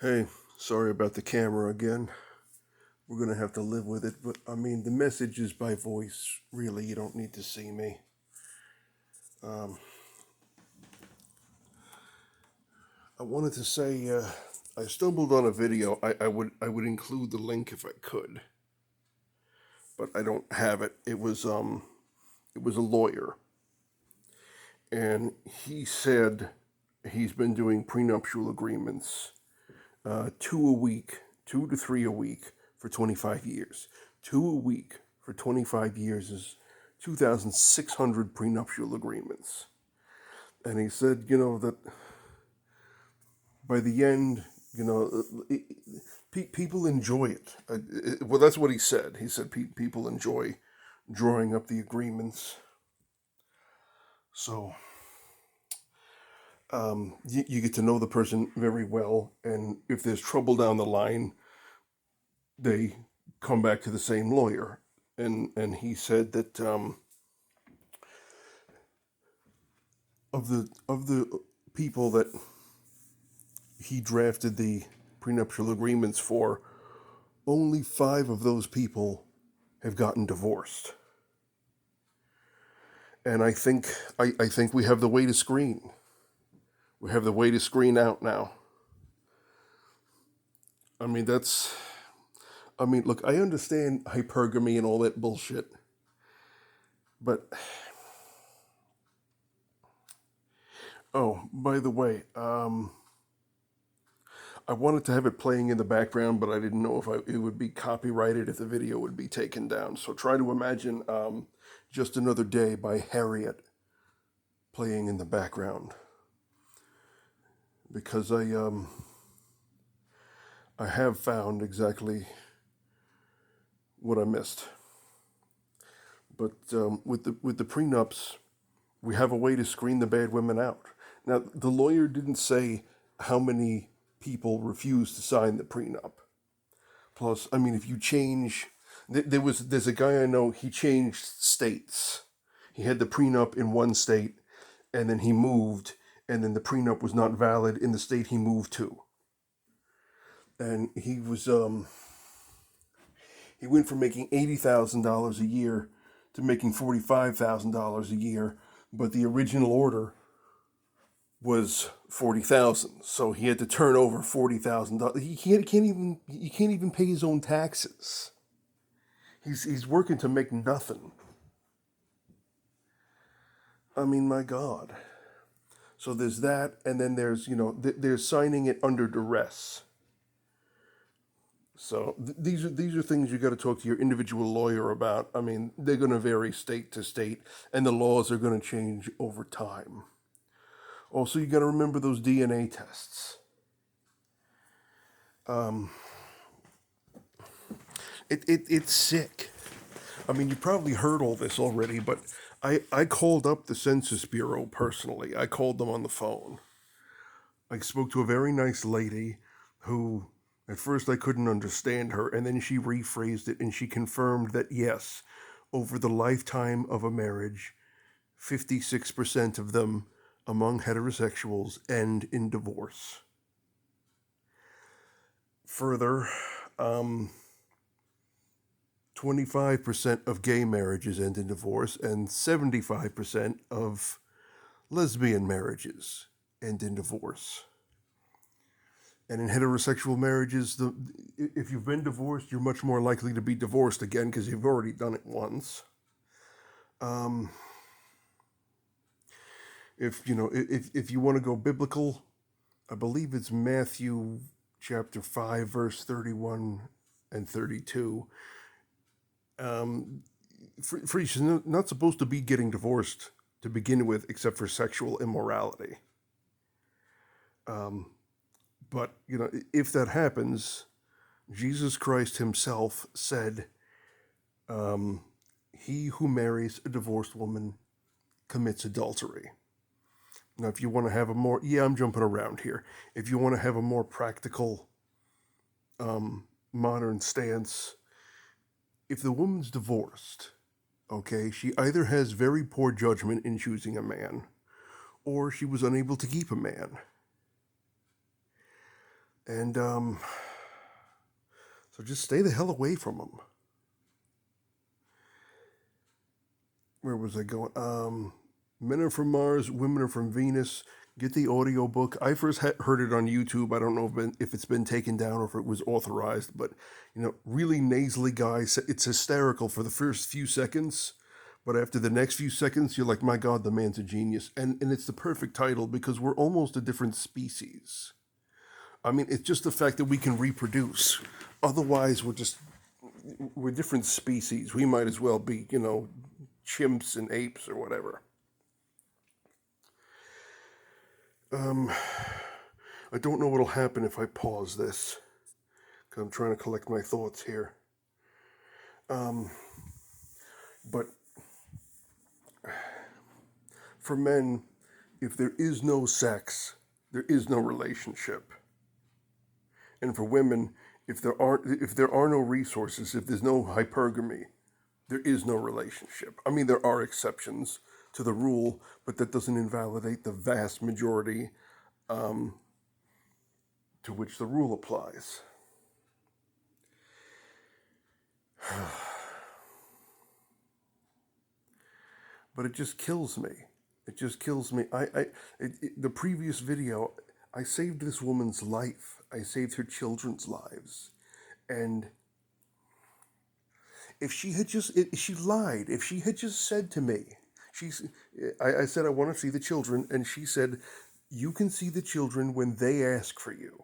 Hey, sorry about the camera again. We're gonna have to live with it, but I mean, the message is by voice. Really, you don't need to see me. Um, I wanted to say, I stumbled on a video. I would include the link if I could, but I don't have it. It was a lawyer, and he said he's been doing prenuptial agreements, two a week, 2 to 3 a week for 25 years. Two a week for 25 years is 2,600 prenuptial agreements. And he said, that by the end, people enjoy it. Well, that's what he said. He said people enjoy drawing up the agreements. So you get to know the person very well. And if there's trouble down the line, they come back to the same lawyer. And he said that of the people that he drafted the prenuptial agreements for, only 5 of those people have gotten divorced. And I think we have the way to screen. We have the way to screen out now. I mean that's I mean look, I understand hypergamy and all that bullshit, but oh, by the way, I wanted to have it playing in the background, but I didn't know if it would be copyrighted, if the video would be taken down. So try to imagine Just Another Day by Harriet playing in the background, because I have found exactly what I missed. But with the prenups, we have a way to screen the bad women out. Now, the lawyer didn't say how many people refused to sign the prenup. Plus, I mean, if you change, there's a guy I know. He changed states. He had the prenup in one state, and then he moved, and then the prenup was not valid in the state he moved to. And he went from making $80,000 a year to making $45,000 a year, but the original order was 40,000. So he had to turn over $40,000. He can't even pay his own taxes. He's working to make nothing. I mean, my God. So there's that, and then there's there's signing it under duress. So these are things you got to talk to your individual lawyer about. I mean, they're going to vary state to state, and the laws are going to change over time. Also, you got to remember those DNA tests. Um, it's sick. I mean, you probably heard all this already, but I called up the Census Bureau personally. I called them on the phone. I spoke to a very nice lady who, at first, I couldn't understand her, and then she rephrased it and she confirmed that yes, over the lifetime of a marriage, 56% of them among heterosexuals end in divorce. Further, um, 25% of gay marriages end in divorce, and 75% of lesbian marriages end in divorce. And in heterosexual marriages, if you've been divorced, you're much more likely to be divorced again because you've already done it once. Um, if you want to go biblical, I believe it's Matthew chapter 5, verse 31 and 32. For you're not supposed to be getting divorced to begin with, except for sexual immorality. Um, but if that happens, Jesus Christ Himself said, um, "He who marries a divorced woman commits adultery." Now, if you want to have a more, I'm jumping around here. If you want to have a more practical, modern stance, if the woman's divorced, okay, she either has very poor judgment in choosing a man, or she was unable to keep a man. And so just stay the hell away from them. Where was I going? Men are from Mars, women are from Venus. Get the audiobook. I first heard it on YouTube. I don't know if it's been taken down or if it was authorized, but really nasally guy. It's hysterical for the first few seconds, but after the next few seconds, you're like, my God, the man's a genius. And it's the perfect title because we're almost a different species. I mean, it's just the fact that we can reproduce. Otherwise, we're different species. We might as well be, chimps and apes or whatever. I don't know what'll happen if I pause this, because I'm trying to collect my thoughts here. But for men, if there is no sex, there is no relationship. And for women, if there are no resources, if there's no hypergamy, there is no relationship. I mean, there are exceptions to the rule, but that doesn't invalidate the vast majority to which the rule applies. But it just kills me. It just kills me. The previous video, I saved this woman's life. I saved her children's lives. And if she lied. If she had just said to me, I said, I want to see the children. And she said, you can see the children when they ask for you.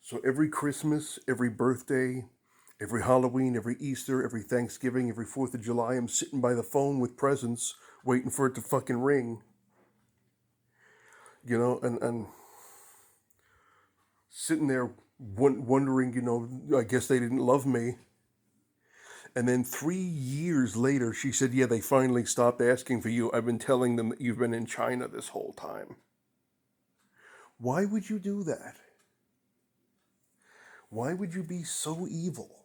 So every Christmas, every birthday, every Halloween, every Easter, every Thanksgiving, every 4th of July, I'm sitting by the phone with presents, waiting for it to fucking ring. And sitting there wondering, I guess they didn't love me. And then 3 years later, she said, yeah, they finally stopped asking for you. I've been telling them that you've been in China this whole time. Why would you do that? Why would you be so evil?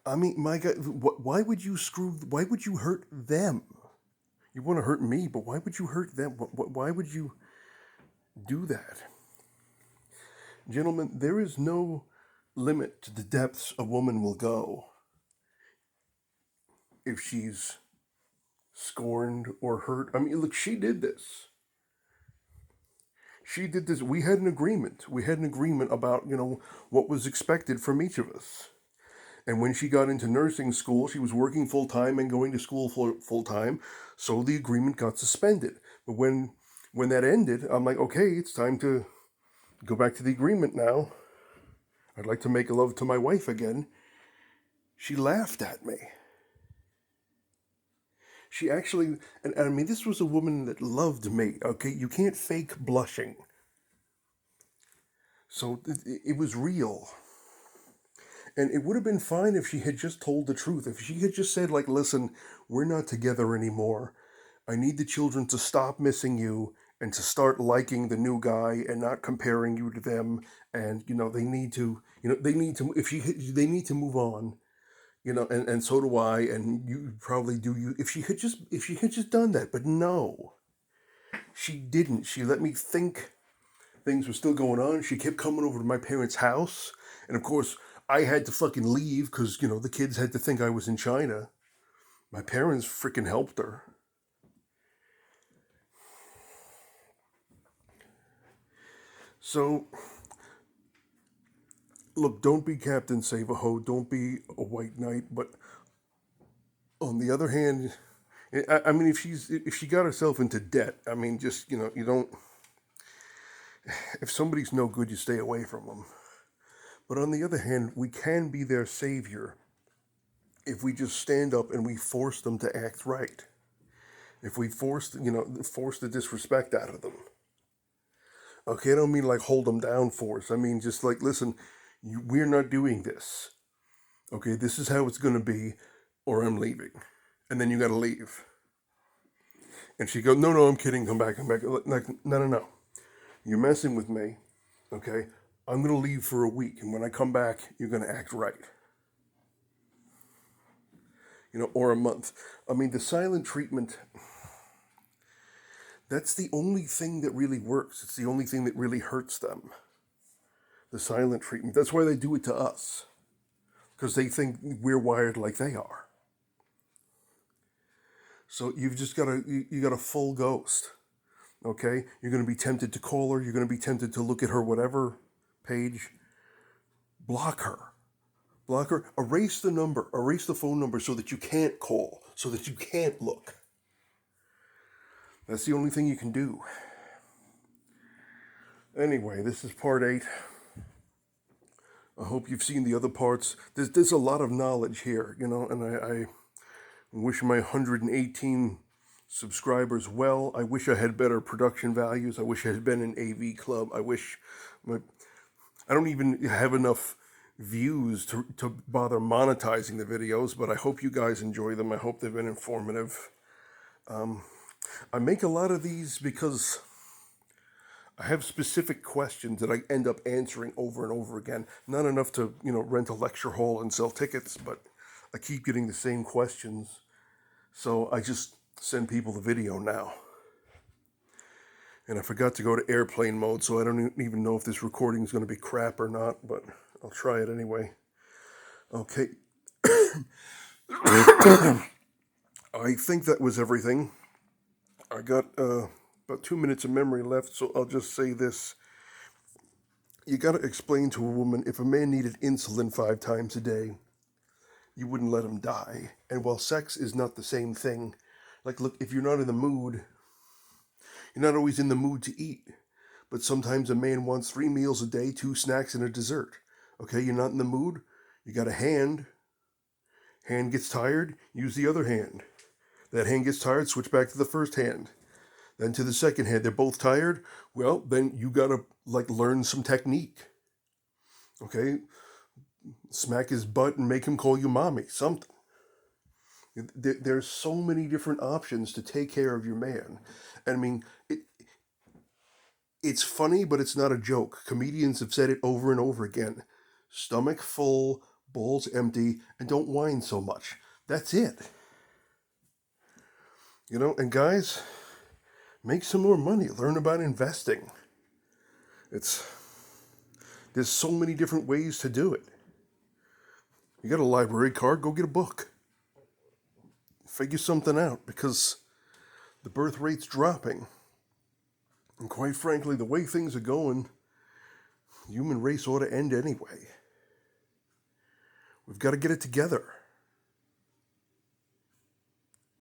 I mean, my God, why would you hurt them? You want to hurt me, but why would you hurt them? Why would you do that? Gentlemen, there is no limit to the depths a woman will go if she's scorned or hurt. I mean, look, she did this. We had an agreement. We had an agreement about, what was expected from each of us. And when she got into nursing school, she was working full-time and going to school full-time, so the agreement got suspended. But when that ended, I'm like, okay, it's time to go back to the agreement now. I'd like to make love to my wife again. She laughed at me. She actually, and I mean, this was a woman that loved me, okay? You can't fake blushing. So it was real. And it would have been fine if she had just told the truth. If she had just said, like, listen, we're not together anymore. I need the children to stop missing you and to start liking the new guy and not comparing you to them. And, they need to move on, and so do I. And you probably do. If she had just done that, but no, she didn't. She let me think things were still going on. She kept coming over to my parents' house. And of course, I had to fucking leave because, the kids had to think I was in China. My parents freaking helped her. So, look, don't be Captain Save-A-Ho. Don't be a white knight. But on the other hand, I mean, if she got herself into debt, I mean, just, you don't... If somebody's no good, you stay away from them. But on the other hand, we can be their savior if we just stand up and we force them to act right. If we force the disrespect out of them. Okay, I don't mean like hold them down force. I mean just like, listen, we're not doing this. Okay, this is how it's going to be, or I'm leaving. And then you got to leave. And she goes, no, I'm kidding, come back. Like, no. You're messing with me, okay? I'm going to leave for a week, and when I come back, you're going to act right. or a month. I mean, the silent treatment That's the only thing that really works. It's the only thing that really hurts them. The silent treatment. That's why they do it to us. Because they think we're wired like they are. So you've just got you got a full ghost. Okay? You're going to be tempted to call her. You're going to be tempted to look at her whatever page. Block her. Block her. Erase the number. Erase the phone number so that you can't call. So that you can't look. That's the only thing you can do. Anyway, this is part 8. I hope you've seen the other parts. There's a lot of knowledge here, you know, and I wish my 118 subscribers well. I wish I had better production values. I wish I had been an AV club. I don't even have enough views to bother monetizing the videos, but I hope you guys enjoy them. I hope they've been informative. I make a lot of these because I have specific questions that I end up answering over and over again. Not enough to, you know, rent a lecture hall and sell tickets, but I keep getting the same questions. So I just send people the video now. And I forgot to go to airplane mode, so I don't even know if this recording is going to be crap or not, but I'll try it anyway. Okay. I think that was everything. I got about 2 minutes of memory left, so I'll just say this. You got to explain to a woman, if a man needed insulin 5 times a day, you wouldn't let him die. And while sex is not the same thing, like, look, if you're not in the mood, you're not always in the mood to eat. But sometimes a man wants 3 meals a day, 2 snacks, and a dessert. Okay, you're not in the mood, you got a hand. Hand gets tired, use the other hand. That hand gets tired, switch back to the first hand. Then to the second hand. They're both tired. Well, then you gotta, like, learn some technique. Okay? Smack his butt and make him call you mommy. Something. There's so many different options to take care of your man. And I mean, it's funny, but it's not a joke. Comedians have said it over and over again. Stomach full, balls empty, and don't whine so much. That's it. You know, and guys, make some more money. Learn about investing. There's so many different ways to do it. You got a library card, go get a book. Figure something out, because the birth rate's dropping. And quite frankly, the way things are going, the human race ought to end anyway. We've got to get it together.